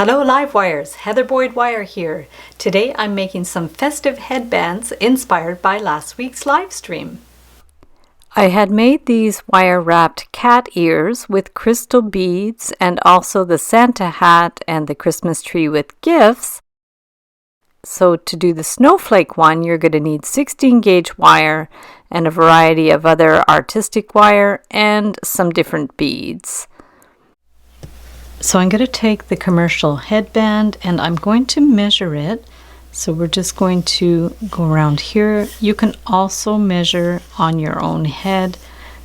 Hello Live Wires, Heather Boyd Wire here. Today I'm making some festive headbands inspired by last week's live stream. I had made these wire wrapped cat ears with crystal beads and also the Santa hat and the Christmas tree with gifts. So to do the snowflake one, you're going to need 16 gauge wire and a variety of other artistic wire and some different beads. So I'm going to take the commercial headband and I'm going to measure it. So we're just going to go around here. You can also measure on your own head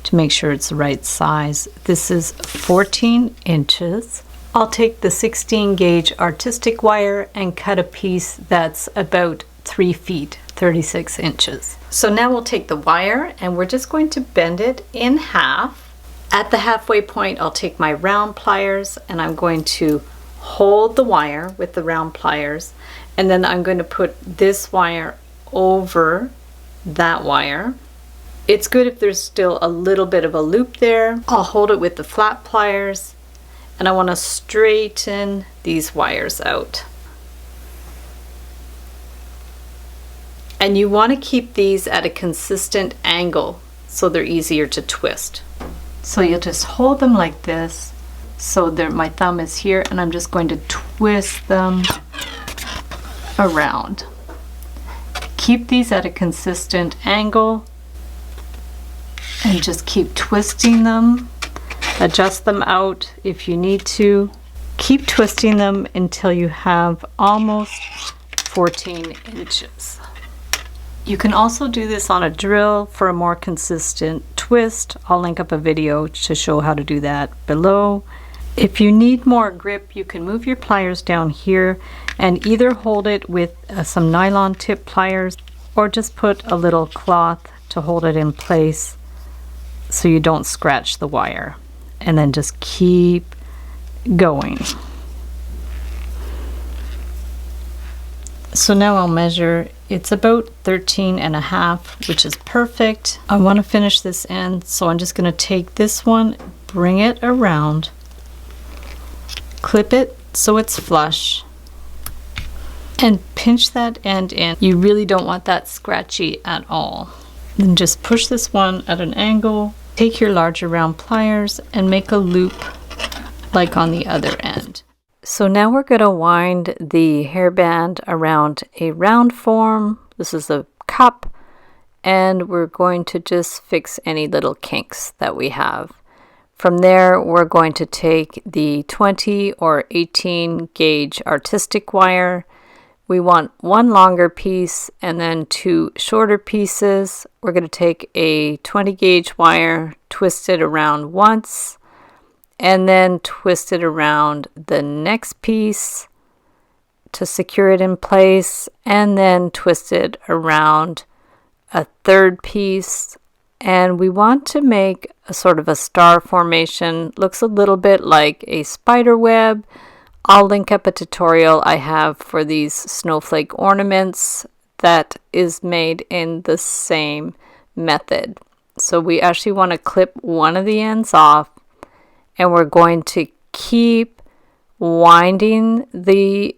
to make sure it's the right size. This is 14 inches. I'll take the 16 gauge artistic wire and cut a piece that's about 3 feet, 36 inches. So now we'll take the wire and we're just going to bend it in half. At the halfway point, I'll take my round pliers and I'm going to hold the wire with the round pliers, and then I'm going to put this wire over that wire. It's good if there's still a little bit of a loop there. I'll hold it with the flat pliers and I want to straighten these wires out. And you want to keep these at a consistent angle so they're easier to twist. So you'll just hold them like this. So my thumb is here and I'm just going to twist them around. Keep these at a consistent angle and just keep twisting them. Adjust them out if you need to. Keep twisting them until you have almost 14 inches. You can also do this on a drill for a more consistent twist. I'll link up a video to show how to do that below. If you need more grip, you can move your pliers down here and either hold it with some nylon tip pliers or just put a little cloth to hold it in place so you don't scratch the wire. And then just keep going. So now I'll measure. It's about 13.5, which is perfect. I want to finish this end, so I'm just going to take this one, bring it around, clip it so it's flush, and pinch that end in. You really don't want that scratchy at all. Then just push this one at an angle, take your larger round pliers, and make a loop like on the other end. So now we're going to wind the hairband around a round form. This is a cup, and we're going to just fix any little kinks that we have. From there, we're going to take the 20 or 18 gauge artistic wire. We want one longer piece and then 2 shorter pieces. We're going to take a 20 gauge wire, twist it around once, and then twist it around the next piece to secure it in place, and then twist it around a third piece. And we want to make a sort of a star formation. Looks a little bit like a spider web. I'll link up a tutorial I have for these snowflake ornaments that is made in the same method. So we actually want to clip one of the ends off, and we're going to keep winding the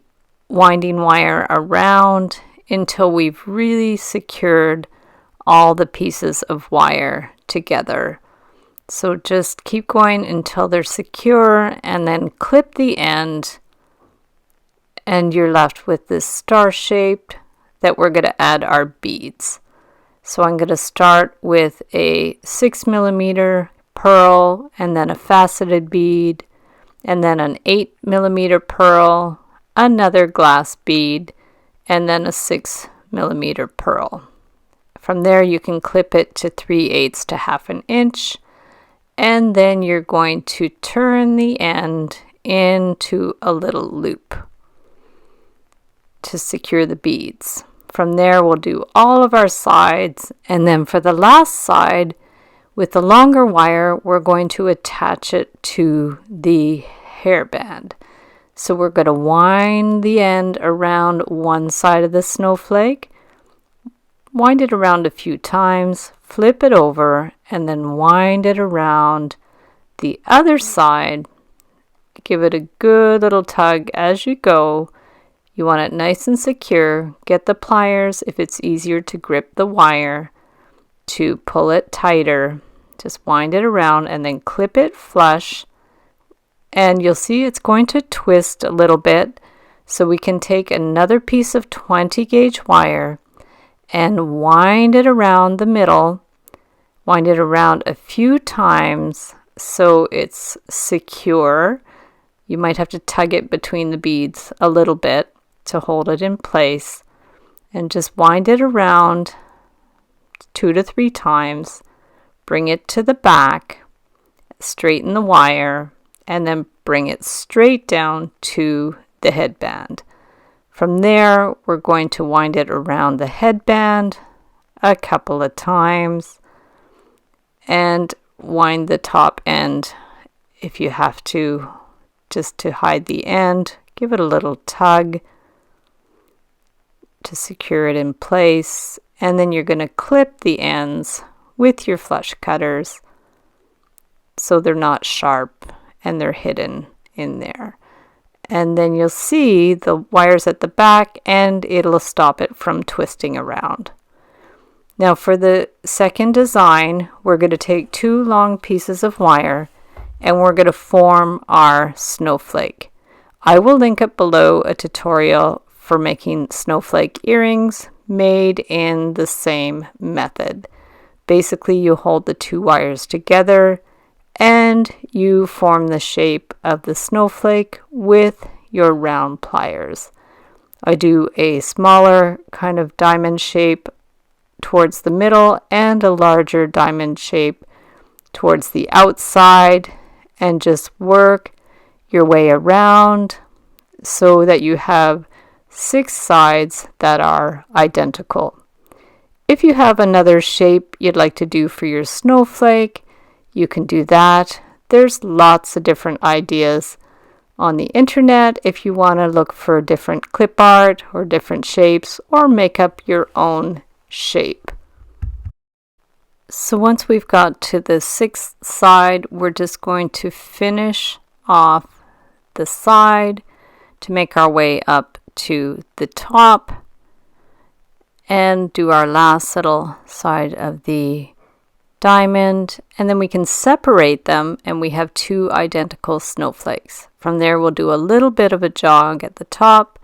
winding wire around until we've really secured all the pieces of wire together. So just keep going until they're secure and then clip the end, and you're left with this star shape that we're going to add our beads. So I'm going to start with a 6mm pearl, and then a faceted bead, and then an 8mm pearl, another glass bead, and then a 6mm pearl. From there you can clip it to 3/8 to 1/2 inch, and then you're going to turn the end into a little loop to secure the beads. From there we'll do all of our sides, and then for the last side, with the longer wire, we're going to attach it to the hairband. So we're going to wind the end around one side of the snowflake, wind it around a few times, flip it over, and then wind it around the other side, give it a good little tug as you go. You want it nice and secure. Get the pliers if it's easier to grip the wire to pull it tighter. Just wind it around and then clip it flush. And you'll see it's going to twist a little bit. So we can take another piece of 20 gauge wire and wind it around the middle. Wind it around a few times so it's secure. You might have to tug it between the beads a little bit to hold it in place. And just wind it around 2 to 3 times. Bring it to the back. Straighten the wire. And then bring it straight down to the headband. From there, we're going to wind it around the headband a couple of times and wind the top end if you have to, just to hide the end. Give it a little tug to secure it in place, and then you're going to clip the ends with your flush cutters so they're not sharp and they're hidden in there. And then you'll see the wires at the back and it'll stop it from twisting around. Now for the second design, we're going to take 2 long pieces of wire and we're going to form our snowflake. I will link up below a tutorial for making snowflake earrings made in the same method. Basically, you hold the 2 wires together and you form the shape of the snowflake with your round pliers. I do a smaller kind of diamond shape towards the middle and a larger diamond shape towards the outside, and just work your way around so that you have 6 sides that are identical. If you have another shape you'd like to do for your snowflake, you can do that. There's lots of different ideas on the internet if you want to look for different clip art or different shapes or make up your own shape. So once we've got to the 6th side, we're just going to finish off the side to make our way up to the top and do our last little side of the diamond, and then we can separate them and we have 2 identical snowflakes. From there we'll do a little bit of a jog at the top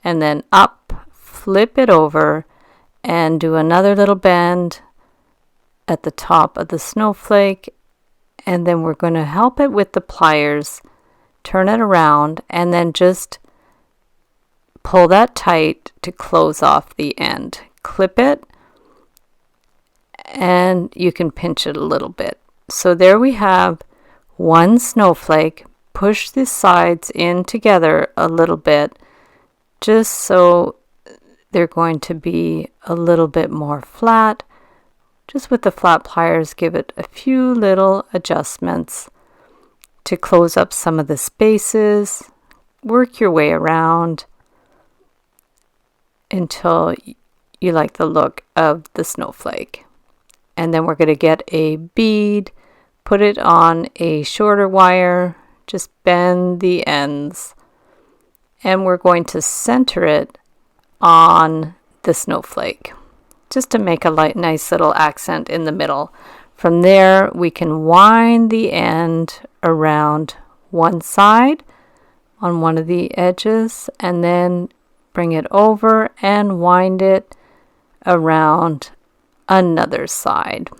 and then up, flip it over and do another little bend at the top of the snowflake, and then we're going to help it with the pliers, turn it around and then just pull that tight to close off the end. Clip it and you can pinch it a little bit. So there we have 1 snowflake. Push the sides in together a little bit just so they're going to be a little bit more flat. Just with the flat pliers, give it a few little adjustments to close up some of the spaces. Work your way around until you like the look of the snowflake. And then we're going to get a bead, put it on a shorter wire, just bend the ends, and we're going to center it on the snowflake just to make a nice little accent in the middle. From there we can wind the end around one side on one of the edges and then bring it over and wind it around another side,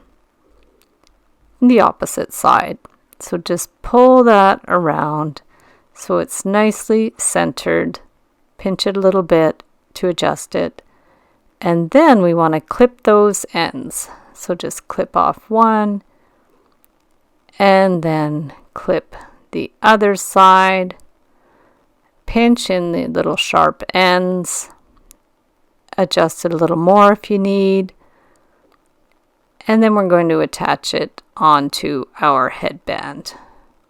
the opposite side. So just pull that around so it's nicely centered. Pinch it a little bit to adjust it, and then we want to clip those ends. So just clip off one and then clip the other side, pinch in the little sharp ends, adjust it a little more if you need, and then we're going to attach it onto our headband.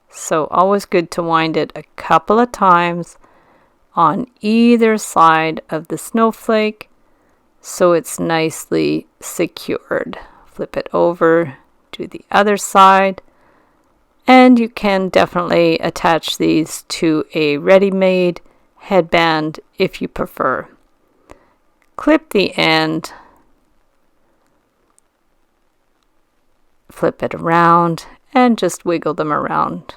So always good to wind it a couple of times on either side of the snowflake so it's nicely secured. Flip it over to the other side And you can definitely attach these to a ready-made headband if you prefer. Clip the end, flip it around, and just wiggle them around.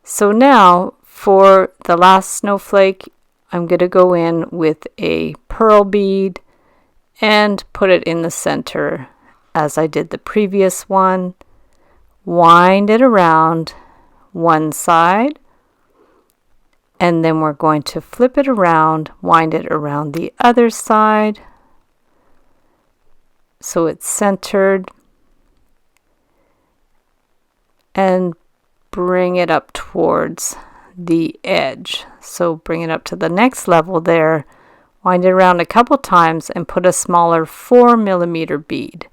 So now for the last snowflake, I'm going to go in with a pearl bead and put it in the center as I did the previous one. Wind it around one side, and then we're going to flip it around, wind it around the other side so it's centered, and bring it up towards the edge. So bring it up to the next level there, wind it around a couple times, and put a smaller 4mm bead.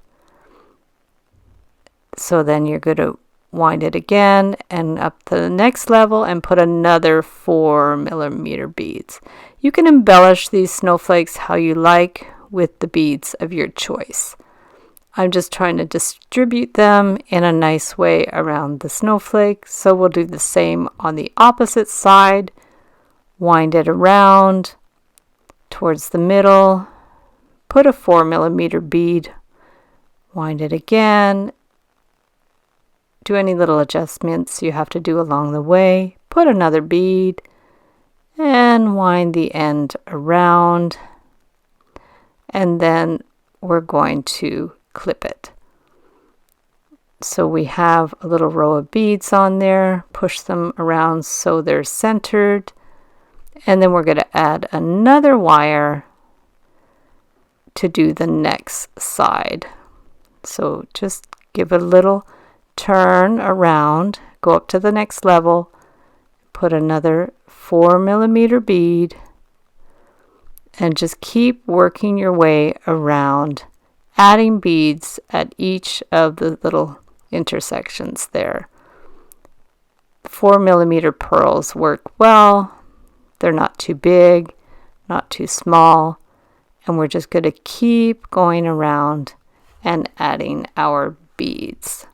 So then you're going to wind it again and up to the next level and put another 4mm beads. You can embellish these snowflakes how you like with the beads of your choice. I'm just trying to distribute them in a nice way around the snowflake. So we'll do the same on the opposite side. Wind it around towards the middle, put a 4mm bead, wind it again. Do any little adjustments you have to do along the way. Put another bead and wind the end around. And then we're going to clip it. So we have a little row of beads on there. Push them around so they're centered. And then we're going to add another wire to do the next side. So just give a little turn around, go up to the next level, put another 4mm bead, and just keep working your way around, adding beads at each of the little intersections there. 4mm pearls work well. They're not too big, not too small, and we're just going to keep going around and adding our beads.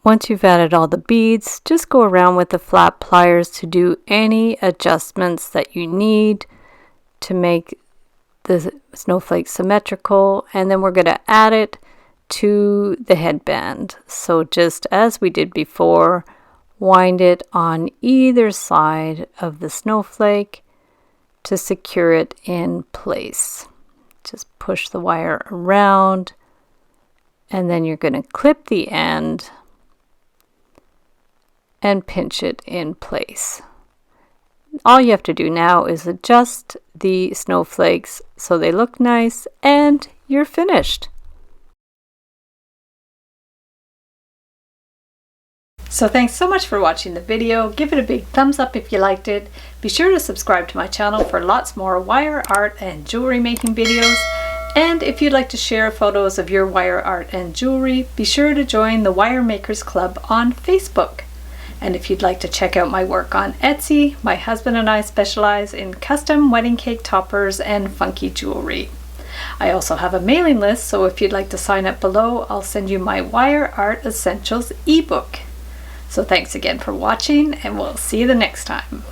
Once you've added all the beads, just go around with the flat pliers to do any adjustments that you need to make the snowflake symmetrical, and then we're going to add it to the headband. So just as we did before, wind it on either side of the snowflake to secure it in place. Just push the wire around, and then you're going to clip the end and pinch it in place. All you have to do now is adjust the snowflakes so they look nice, and you're finished. So thanks so much for watching the video. Give it a big thumbs up if you liked it. Be sure to subscribe to my channel for lots more wire art and jewelry making videos. And if you'd like to share photos of your wire art and jewelry, be sure to join the Wire Makers Club on Facebook. And if you'd like to check out my work on Etsy, my husband and I specialize in custom wedding cake toppers and funky jewelry. I also have a mailing list, so if you'd like to sign up below, I'll send you my Wire Art Essentials ebook. So thanks again for watching, and we'll see you the next time.